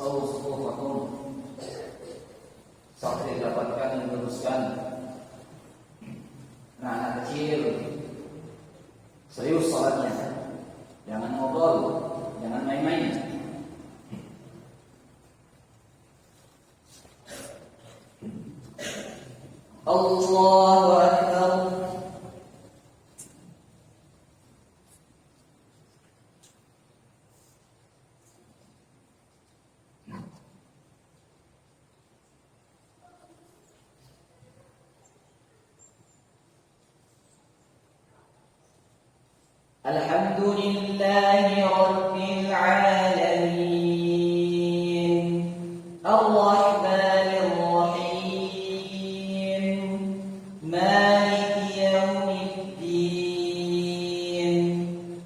Sawsufakum sampai dapatkan meluruskan. Nah, anak kecil serius salatnya, jangan ngobrol, jangan main-main. Allahu Akbar. Alhamdulillahi Rabbil Alamin Ar-Rahmanir Rahim Maliki Yawmiddin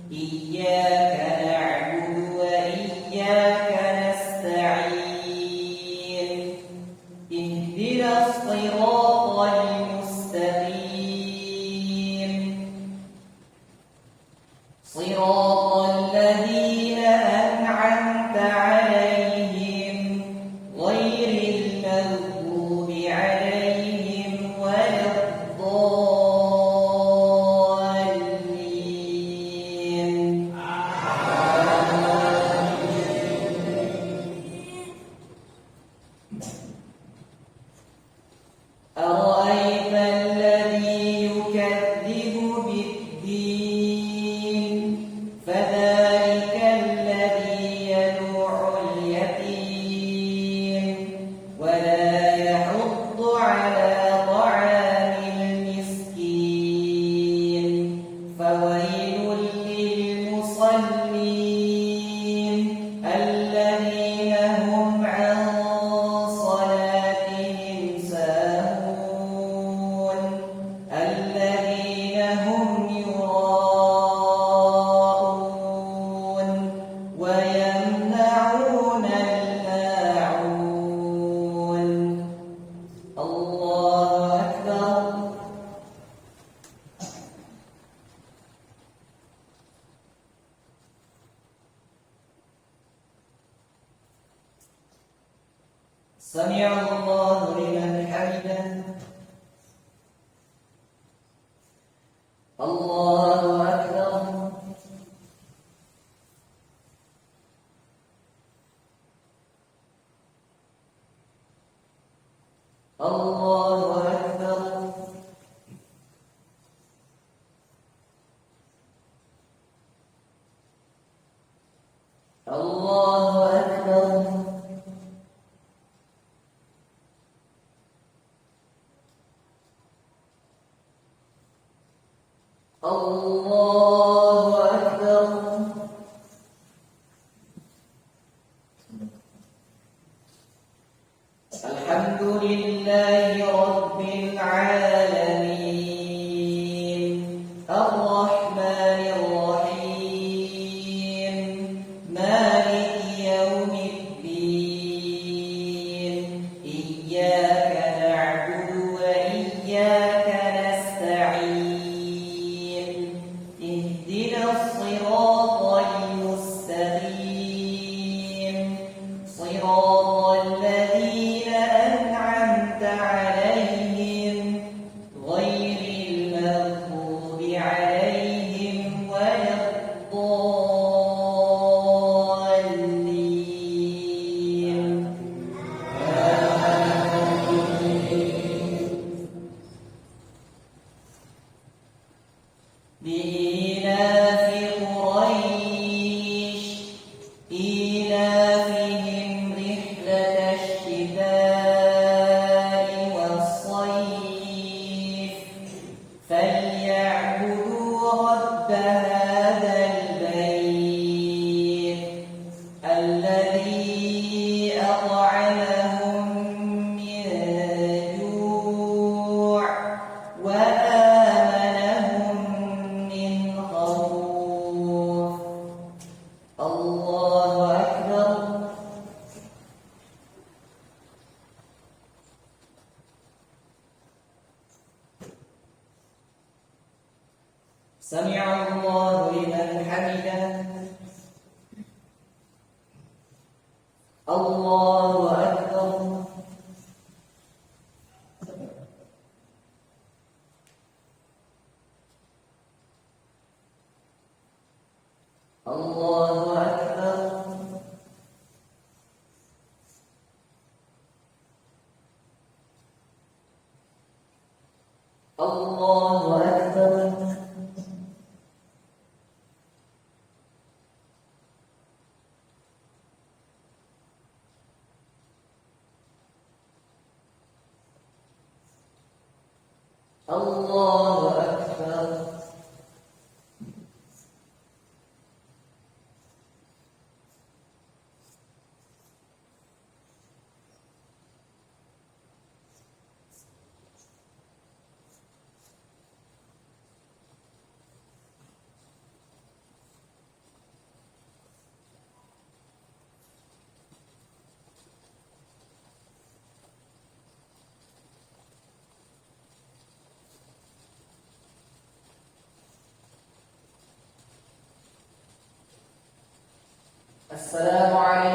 Iyyaka na'budu wa iyyaka nasta'in Ihdinas siratal mustaqim صراط الذين أنعمت عليهم غير المغضوب عليهم ولا الضالين أرأيت الذي يكذب بالدين فذلك الذي يدع اليتيم ولا يحض على طعام المسكين فويل للمصلين الذين هم عن صلاتهم ساهون الذين هم ويمنعون الماعون الله أكبر سمع الله لمن حمده الله أكبر الله أكبر الله أكبر الله أكبر الحمد لله رب العالمين الرحمن الرحيم مالك يوم الدين إياك نعبد وإياك نستعين اهدنا الصراط المستقيم صراط الذين أنعمت عليهم غير المغضوب عليهم ولا الضالين لإيلاف قريش إيلافهم رحلة الشتاء والصيف فليعبدوا رب هذا البيت الذي أطعمهم من جوع وآمنهم من خوف الله أكبر سمع الله لمن حمده الله أكبر. الله أكبر. الله أكبر. الله أكبر. السلام عليكم.